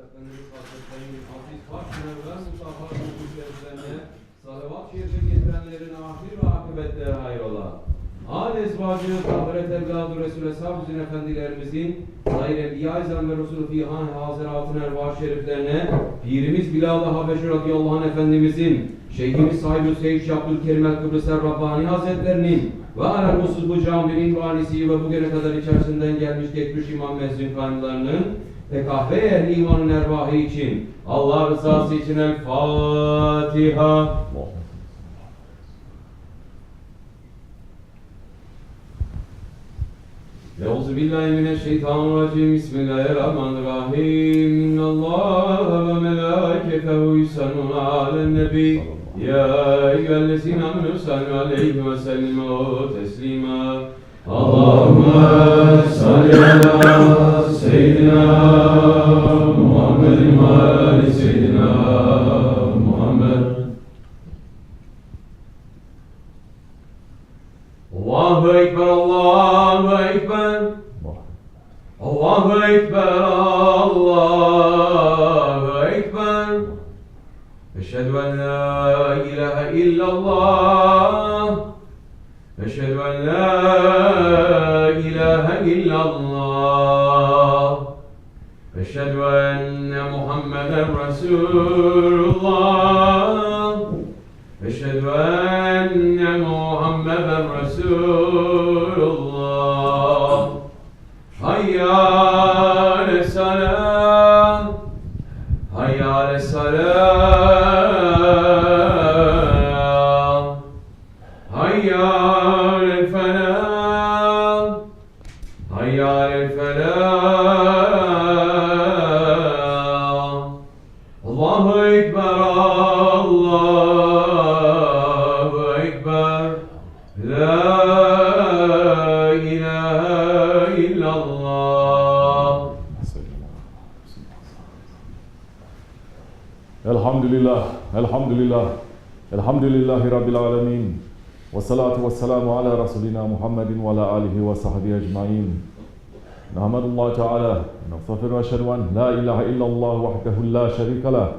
Efendimiz Hazretleri'nin aziz başına ve Mustafa Resulü'ne salavat şerife getirenlerin ahir ve akıbetleri hayrola. Âl-i ezvacı, tahiret evladı Resul-i Sahabüzün efendilerimizin zahir enbiya-i zem ve Resul-i Fihan haziratın ervah şeriflerine Pirimiz Bilal-i Habeşi radıyallahu anh efendimizin, Şeyhimiz SahibulSaif Abdulkerim el-Kibrisi Rabbani Hazretlerinin ve alel-husus bu caminin vanisi ve bugüne kadar içerisinden gelmiş geçmiş imam mezzin kaynlarının ve kahve ehli imanın ervahı için Allah rızası için el-Fatiha. Euzubillahimineşşeytanirracim. Bismillahirrahmanirrahim. İnnallâhe ve melâiketehu yusallûne alen-nebî. Ya eyyühellezîne âmenû sallu aleyhi ve sellimû teslîmâ. Allahümme salli alâ seyyidina Muhammedin ve alâ seyyidina Muhammed. Allahu Ekber, Allahu Ekber. Allahu Ekber, Allahu Ekber. Eşhedü en la ilahe illallah. Eşhedü en la ilahe illallah. Eşhedü enne Muhammeden Resulullah. Eşhedü enne Muhammeden Resulullah. Hayya ale's-salâh. Hayya ale's-salâh. Hayya alel-felâh. Hayya alel-felâh. Allahu Ekber, Allahu Ekber. La ilahe illallah. Elhamdülillah, elhamdülillah, elhamdülillahi Rabbil alemin. Ve salatu ve selamu ala Resulina Muhammedin ve ala alihi ve sahbihi ecmain. Nahmedullah Teala, nastağfir ve eşhedü en la ilahe illallah vahdehu la şerike lah.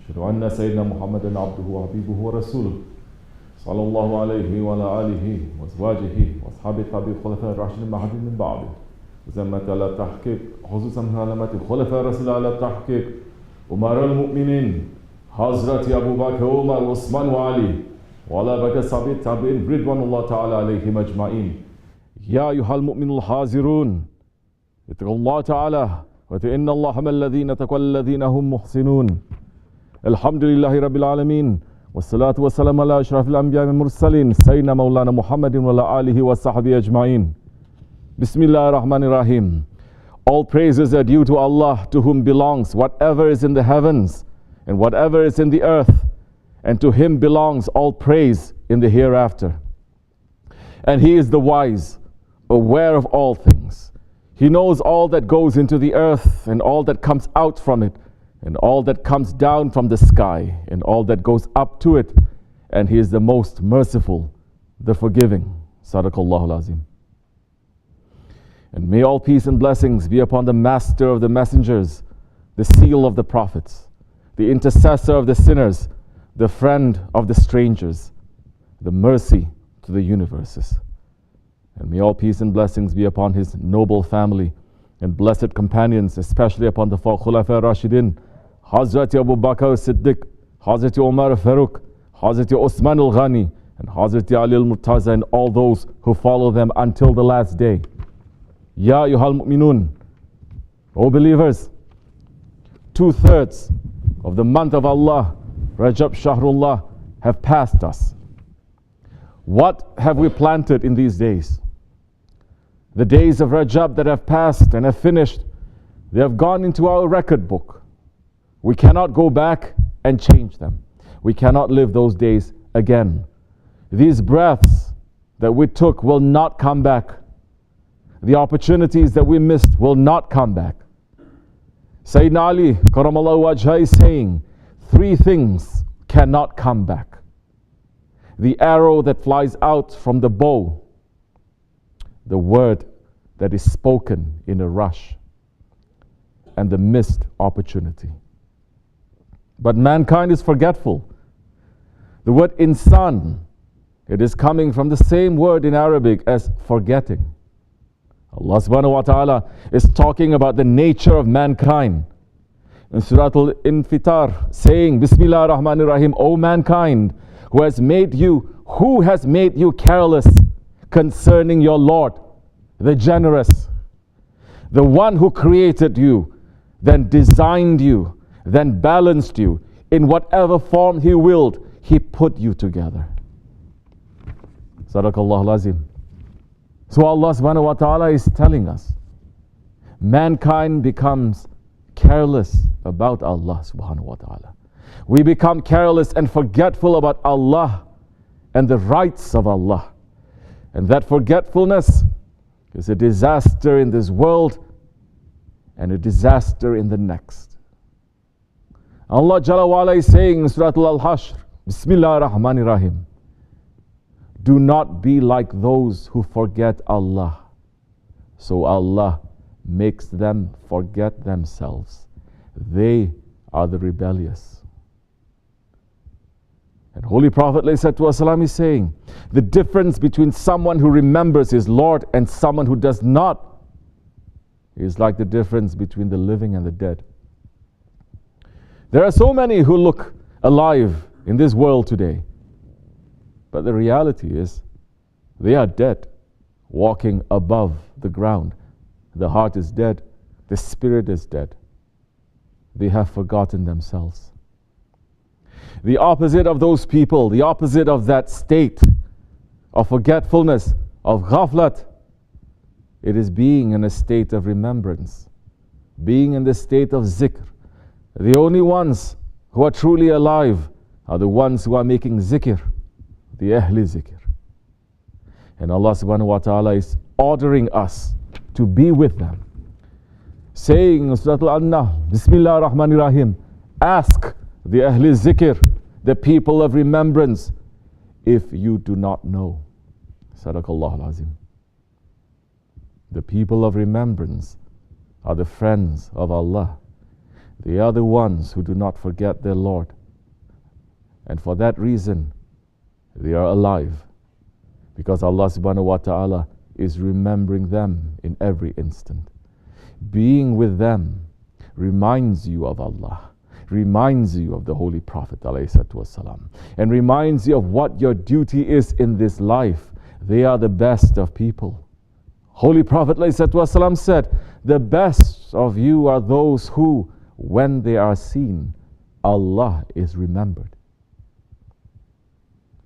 Eşhedü enne seyyidina Muhammeden abduhu ve habibuhu ve resuluh. Sallallahu aleyhi ve ala alihi ve ezvacihi ve ashabi tabi Khalifah Raşidin Mahdi'nin min ba'di. Zemmet ala tahkik, hususan alameti Khalifah Resulü ala tahkik. Umarul Mu'minin, Hazreti Ebu Bakr, Umar, Osman ve Ali. Ve ala baka sabit tabi'in ridvanullah ta'ala aleyhim ecmain. Ya eyyuhal mu'minul hazirun. İttekullah ta'ala. Ve innallaha mellezine tekvellezine hum muhsinun. Elhamdülillahi Rabbil alemin. Ve salatu ve selamu ala eşrafil enbiya ve mursalin. Seyyidina Mevlana Muhammedin ve ala alihi ve sahbihi ecmain. Bismillahirrahmanirrahim. All praises are due to Allah, to whom belongs whatever is in the heavens and whatever is in the earth, and to Him belongs all praise in the hereafter. And He is the wise, aware of all things. He knows all that goes into the earth and all that comes out from it, and all that comes down from the sky, and all that goes up to it. And He is the most merciful, the forgiving. Sadaqallahu al-Azim. And may all peace and blessings be upon the master of the messengers, the seal of the prophets, the intercessor of the sinners, the friend of the strangers, the mercy to the universes. And may all peace and blessings be upon his noble family and blessed companions, especially upon the four Khulafa Rashidin, Hazreti Abu Bakr Siddiq, Hazreti Umar Farooq, Hazreti Osman al-Ghani, and Hazreti Ali al-Murtaza, and all those who follow them until the last day. Ya ayyuhal mu'minun, O believers, 2/3 of the month of Allah, Rajab Shahrullah, have passed us. What have we planted in these days? The days of Rajab that have passed and have finished, they have gone into our record book. We cannot go back and change them. We cannot live those days again. These breaths that we took will not come back. The opportunities that we missed will not come back. Sayyidina Ali Karamallahu Wajha is saying, 3 things cannot come back. The arrow that flies out from the bow, the word that is spoken in a rush, and the missed opportunity. But mankind is forgetful. The word insan, it is coming from the same word in Arabic as forgetting. Allah subhanahu wa ta'ala is talking about the nature of mankind. In Surah Al-Infitar, saying, Bismillah ar-Rahman ar-Rahim, O mankind, who has made you careless concerning your Lord, the generous, the one who created you, then designed you, then balanced you. In whatever form He willed, He put you together. Sadaqallahu al-Azim. So Allah subhanahu wa ta'ala is telling us, mankind becomes careless about Allah subhanahu wa ta'ala. We become careless and forgetful about Allah and the rights of Allah. And that forgetfulness is a disaster in this world and a disaster in the next. Allah Jalla wa Ala is saying in Surah Al-Hashr, Bismillah ar-Rahman ar-Rahim, do not be like those who forget Allah, so Allah makes them forget themselves. They are the rebellious. And Holy Prophet ﷺ is saying, the difference between someone who remembers his Lord and someone who does not is like the difference between the living and the dead. There are so many who look alive in this world today, but the reality is they are dead, walking above the ground. The heart is dead, the spirit is dead. They have forgotten themselves. The opposite of those people, the opposite of that state of forgetfulness, of ghaflat, it is being in a state of remembrance, being in the state of zikr. The only ones who are truly alive are the ones who are making zikr, the ahli zikr. And Allah subhanahu wa ta'ala is ordering us to be with them, saying in Surah Al-Nahl, Bismillah ar-Rahman ar-Rahim, ask the ahli zikr, the people of remembrance, if you do not know. Sadaqallahu al-Azim. The people of remembrance are the friends of Allah. They are the ones who do not forget their Lord. And for that reason, they are alive. Because Allah subhanahu wa ta'ala is remembering them in every instant. Being with them reminds you of Allah, reminds you of the Holy Prophet ﷺ, and reminds you of what your duty is in this life. They are the best of people. Holy Prophet ﷺ said, the best of you are those who, when they are seen, Allah is remembered.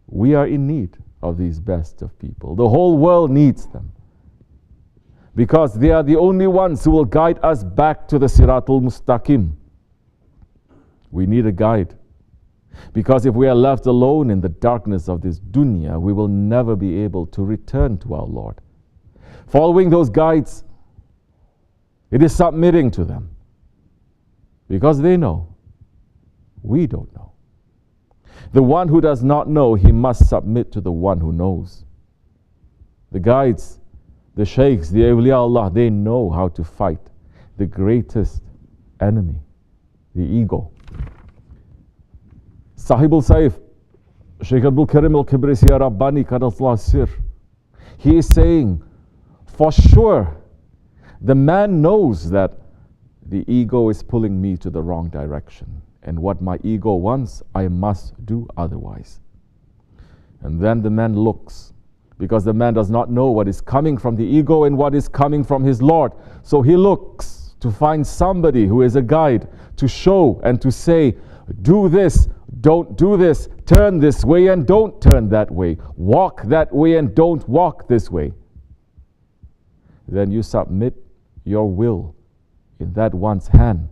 We are in need of these best of people. The whole world needs them, because they are the only ones who will guide us back to the Siratul Mustaqim. We need a guide, because if we are left alone in the darkness of this dunya, we will never be able to return to our Lord. Following those guides, it is submitting to them, because they know, we don't know. The one who does not know, he must submit to the one who knows. The guides, the shaykhs, the awliya Allah, they know how to fight the greatest enemy, the ego. SahibulSaif, Shaykh Abdulkerim al-Kibrisi Rabbani Kadallah Sir, he is saying, for sure, the man knows that the ego is pulling me to the wrong direction. And what my ego wants, I must do otherwise. And then the man looks, because the man does not know what is coming from the ego and what is coming from his Lord. So he looks to find somebody who is a guide, to show and to say, do this, don't do this, turn this way and don't turn that way, walk that way and don't walk this way. Then you submit your will in that one's hand,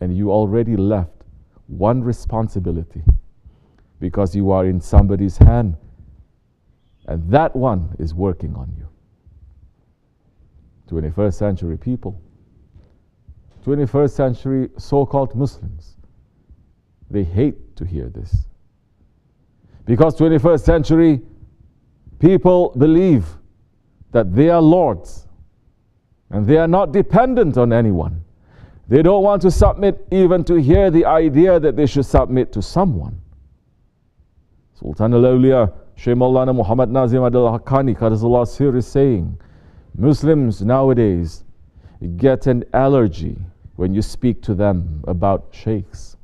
and you already left one responsibility, because you are in somebody's hand, and that one is working on you. 21st century people, 21st century so-called Muslims, they hate to hear this. Because 21st century people believe that they are lords, and they are not dependent on anyone. They don't want to submit even to hear the idea that they should submit to someone. Sultan al-Awliya, Shaykh Maulana Muhammad Nazim Hakkani, Qadasullah Sir, is saying, Muslims nowadays get an allergy when you speak to them about sheikhs.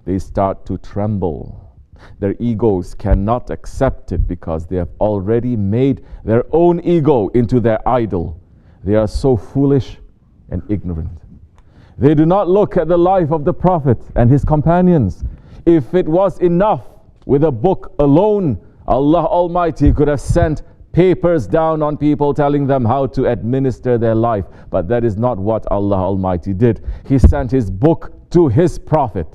They start to tremble. Their egos cannot accept it because they have already made their own ego into their idol. They are so foolish and ignorant. They do not look at the life of the Prophet and his companions. If it was enough with a book alone, Allah Almighty could have sent papers down on people telling them how to administer their life. But that is not what Allah Almighty did. He sent His book to His Prophet.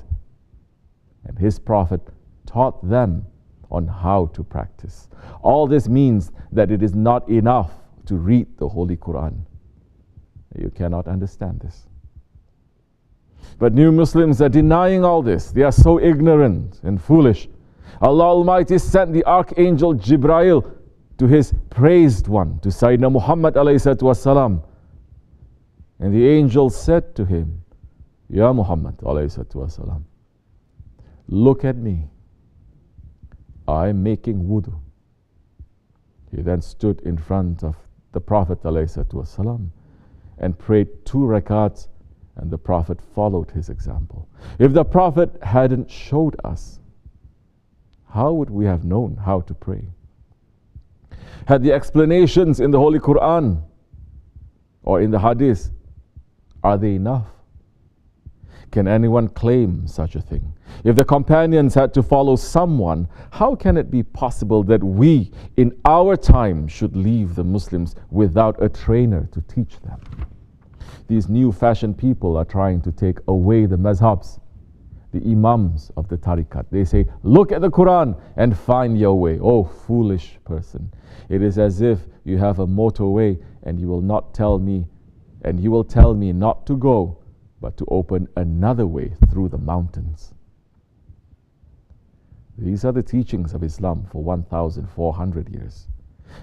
And His Prophet taught them on how to practice. All this means that it is not enough to read the Holy Quran. You cannot understand this. But new Muslims are denying all this. They are so ignorant and foolish. Allah Almighty sent the Archangel Jibreel to His praised one, to Sayyidina Muhammad ﷺ. And the angel said to him, Ya Muhammad ﷺ, look at me. I am making wudu. He then stood in front of the Prophet ﷺ and prayed 2 rakats, and the Prophet followed his example. If the Prophet hadn't showed us, how would we have known how to pray? Had the explanations in the Holy Quran or in the Hadith, are they enough? Can anyone claim such a thing? If the companions had to follow someone, how can it be possible that we in our time should leave the Muslims without a trainer to teach them? These new fashioned people are trying to take away the mazhabs, the imams of the tariqat. They say, look at the Quran and find your way. Oh, foolish person. It is as if you have a motorway and you will not tell me, and you will tell me not to go, but to open another way through the mountains. These are the teachings of Islam for 1,400 years.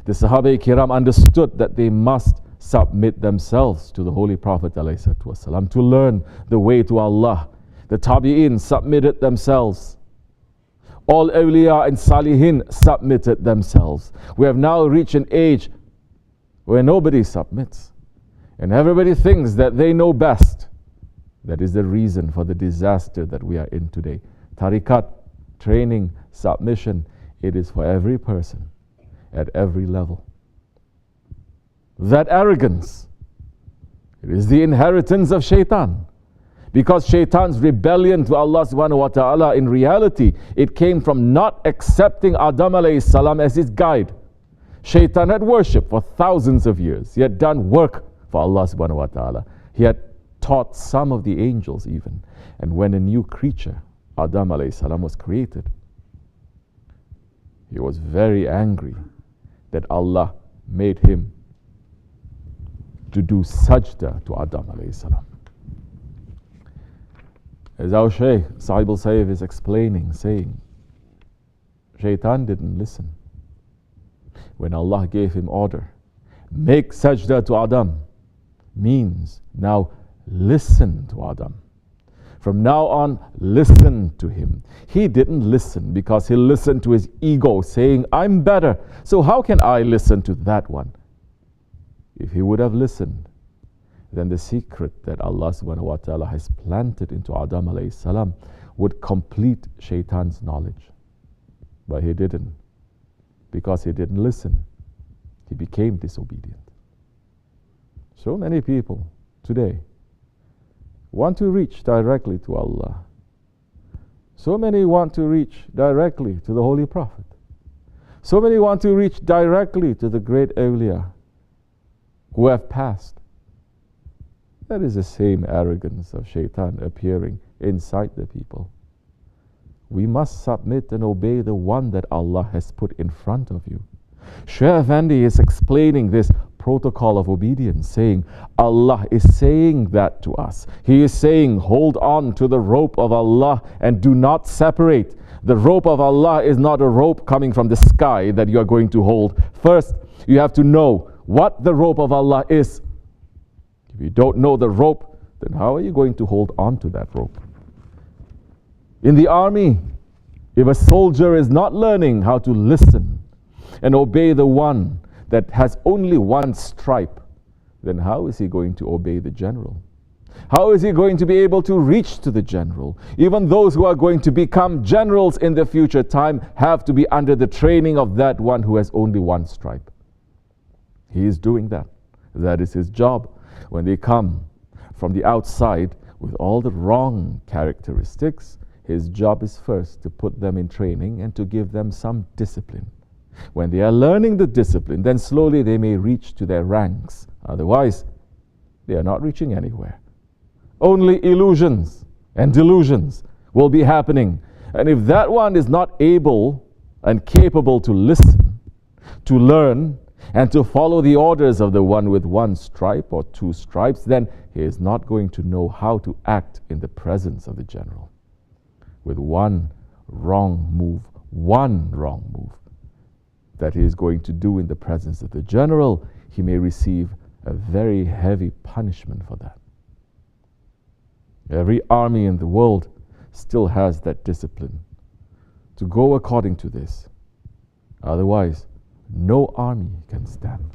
The Sahaba-i-Kiram understood that they must submit themselves to the Holy Prophet ﷺ to learn the way to Allah. The Tabi'in submitted themselves. All awliya and salihin submitted themselves. We have now reached an age where nobody submits. And everybody thinks that they know best. That is the reason for the disaster that we are in today. Tariqat, training, submission, it is for every person at every level. That arrogance, it is the inheritance of shaitan. Because shaitan's rebellion to Allah subhanahu wa ta'ala, in reality, it came from not accepting Adam alayhi salam as his guide. Shaitan had worshipped for thousands of years. He had done work for Allah subhanahu wa ta'ala. He had taught some of the angels even. And when a new creature, Adam alayhi salam, was created, he was very angry that Allah made him to do sajda to Adam alayhi salam. As our Shaykh, SahibulSaif, is explaining, saying, Shaitan didn't listen. When Allah gave him order, make sajda to Adam, means now listen to Adam. From now on, listen to him. He didn't listen because he listened to his ego saying, I'm better, so how can I listen to that one? If he would have listened, then the secret that Allah subhanahu wa ta'ala has planted into Adam alayhi salam would complete shaitan's knowledge. But he didn't. Because he didn't listen, he became disobedient. So many people today want to reach directly to Allah. So many want to reach directly to the Holy Prophet. So many want to reach directly to the great awliya who have passed. That is the same arrogance of shaitan appearing inside the people. We must submit and obey the one that Allah has put in front of you. Shaykh Efendi is explaining this protocol of obedience, saying Allah is saying that to us. He is saying, hold on to the rope of Allah and do not separate. The rope of Allah is not a rope coming from the sky that you are going to hold. First, you have to know what the rope of Allah is. If you don't know the rope then how are you going to hold on to that rope? In the army, if a soldier is not learning how to listen and obey the one that has only one stripe, then how is he going to obey the general? How is he going to be able to reach to the general? Even those who are going to become generals in the future time have to be under the training of that one who has only one stripe. He is doing that. That is his job. When they come from the outside with all the wrong characteristics, his job is first to put them in training and to give them some discipline. When they are learning the discipline, then slowly they may reach to their ranks. Otherwise, they are not reaching anywhere. Only illusions and delusions will be happening. And if that one is not able and capable to listen, to learn, and to follow the orders of the one with one stripe or two stripes, then he is not going to know how to act in the presence of the general. With one wrong move that he is going to do in the presence of the general, he may receive a very heavy punishment for that. Every army in the world still has that discipline to go according to this. Otherwise, no army can stand.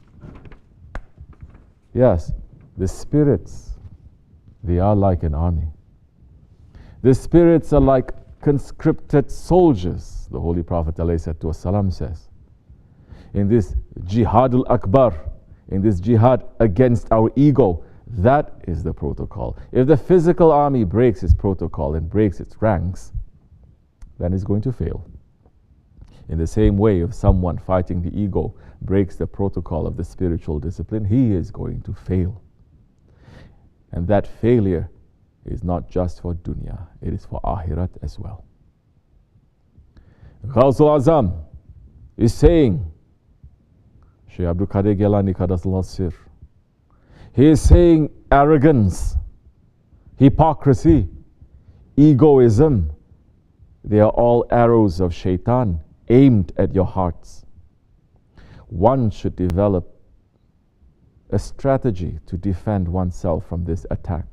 Yes, the spirits, they are like an army. The spirits are like conscripted soldiers, the Holy Prophet ﷺ says. In this jihadul akbar, in this jihad against our ego, that is the protocol. If the physical army breaks its protocol and breaks its ranks, then it's going to fail. In the same way, if someone fighting the ego breaks the protocol of the spiritual discipline, he is going to fail. And that failure is not just for dunya, it is for akhirat as well. Ghawsul Azam is saying, Shaykh Abdulkerim Gilani Qaddasallahu Sir, he is saying arrogance, hypocrisy, egoism, they are all arrows of shaitan aimed at your hearts. One should develop a strategy to defend oneself from this attack.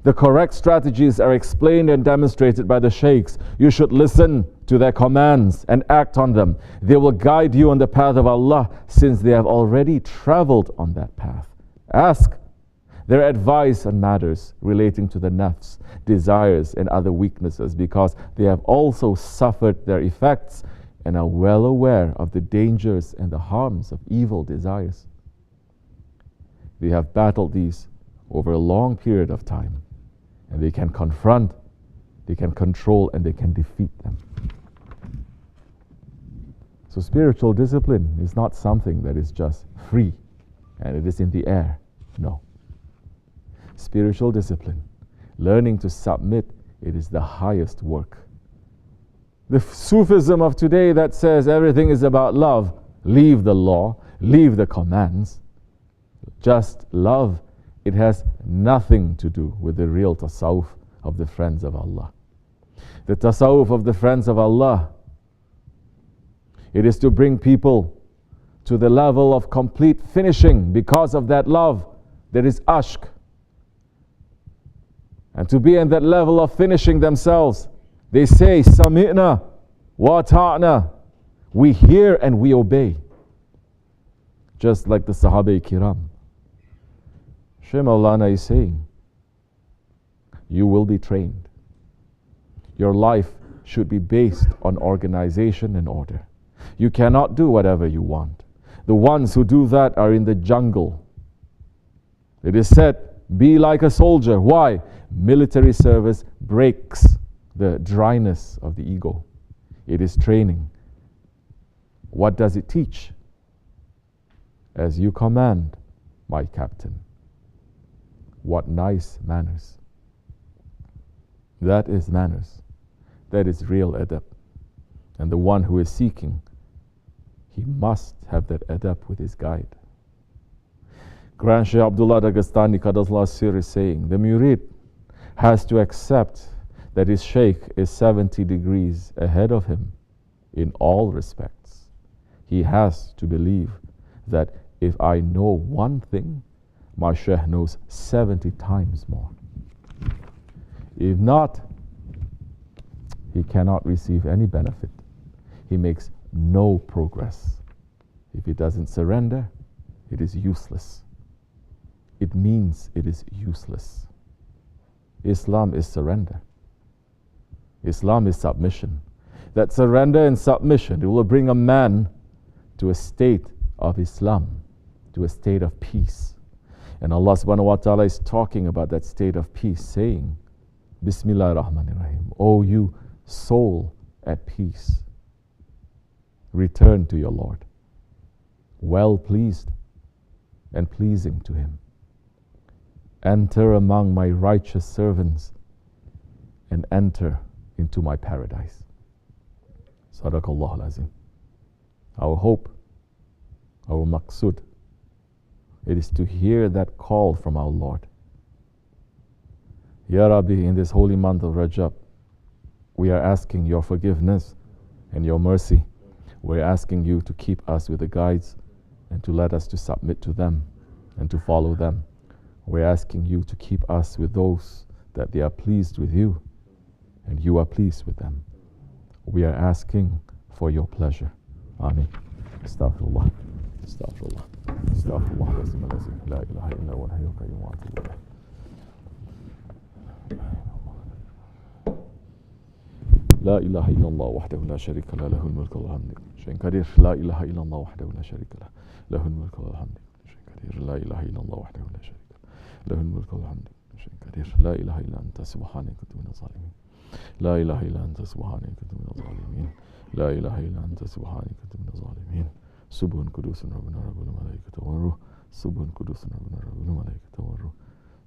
The correct strategies are explained and demonstrated by the sheikhs. You should listen to their commands and act on them. They will guide you on the path of Allah, since they have already traveled on that path. Ask their advice on matters relating to the nafs, desires and other weaknesses, because they have also suffered their effects and are well aware of the dangers and the harms of evil desires. They have battled these over a long period of time, and they can confront, they can control, and they can defeat them. So spiritual discipline is not something that is just free and it is in the air. No. Spiritual discipline, learning to submit, it is the highest work. The Sufism of today that says everything is about love, leave the law, leave the commands, just love, it has nothing to do with the real tasawwuf of the friends of Allah. The tasawwuf of the friends of Allah, it is to bring people to the level of complete finishing because of that love. There is ashq. And to be in that level of finishing themselves, they say, Sami'na wa ta'na. We hear and we obey. Just like the Sahaba Kiram. Shaykh Maulana is saying, you will be trained. Your life should be based on organization and order. You cannot do whatever you want. The ones who do that are in the jungle. It is said, be like a soldier. Why? Military service breaks the dryness of the ego. It is training. What does it teach? As you command, my captain. What nice manners. That is manners. That is real adab. And the one who is seeking, he must have that adab with his guide. Grand Shaykh Abdullah Dagestani Qaddasallahu Sir is saying, the murid has to accept that his Shaykh is 70 degrees ahead of him in all respects. He has to believe that if I know one thing, my Shaykh knows 70 times more. If not, he cannot receive any benefit. He makes no progress. If he doesn't surrender, it is useless. It means it is useless. Islam is surrender. Islam is submission. That surrender and submission, it will bring a man to a state of Islam, to a state of peace. And Allah subhanahu wa ta'ala is talking about that state of peace, saying, Bismillah ar-Rahman ar-Rahim, O you soul at peace, return to your Lord, well pleased and pleasing to Him. Enter among my righteous servants and enter into my paradise. Sadaqallahu al-Azim. Our hope, our maqsud, it is to hear that call from our Lord. Ya Rabbi, in this holy month of Rajab, we are asking your forgiveness and your mercy. We're asking you to keep us with the guides and to let us to submit to them and to follow them. We're asking you to keep us with those that they are pleased with you and you are pleased with them. We are asking for your pleasure. Ameen. Astaghfirullah. Astaghfirullah. Astaghfirullah. La ilaha illa huwa al-hayyul qayyum wa atubu ilayh. لا إله إلا الله وحده لا شريك له له الملك والحمد شيء قدير لا إله إلا الله وحده لا شريك له له الملك والحمد شيء قدير لا إله إلا الله وحده لا شريك له له الملك والحمد شيء قدير لا إله إلا أنت سبحانك كنت من الظالمين لا إله إلا أنت سبحانك كنت من الظالمين لا إله إلا أنت سبحانك كنت من الظالمين سبحان قدوس ربنا رب الملائكة والروح سبحان قدوس ربنا رب الملائكة والروح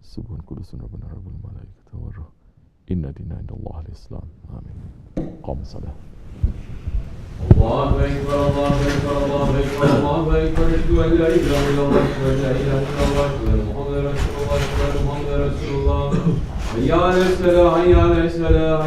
سبحان قدوس ربنا رب الملائكة والروح إن دين عند الله الإسلام آمين قام الصلاة الله أكبر الله أكبر الله أكبر الله أكبر أشهد أن لا إله إلا الله أشهد أن لا إله إلا الله أشهد أن محمدا رسول الله أشهد أن محمدا رسول الله حي على الصلاة حي على الصلاة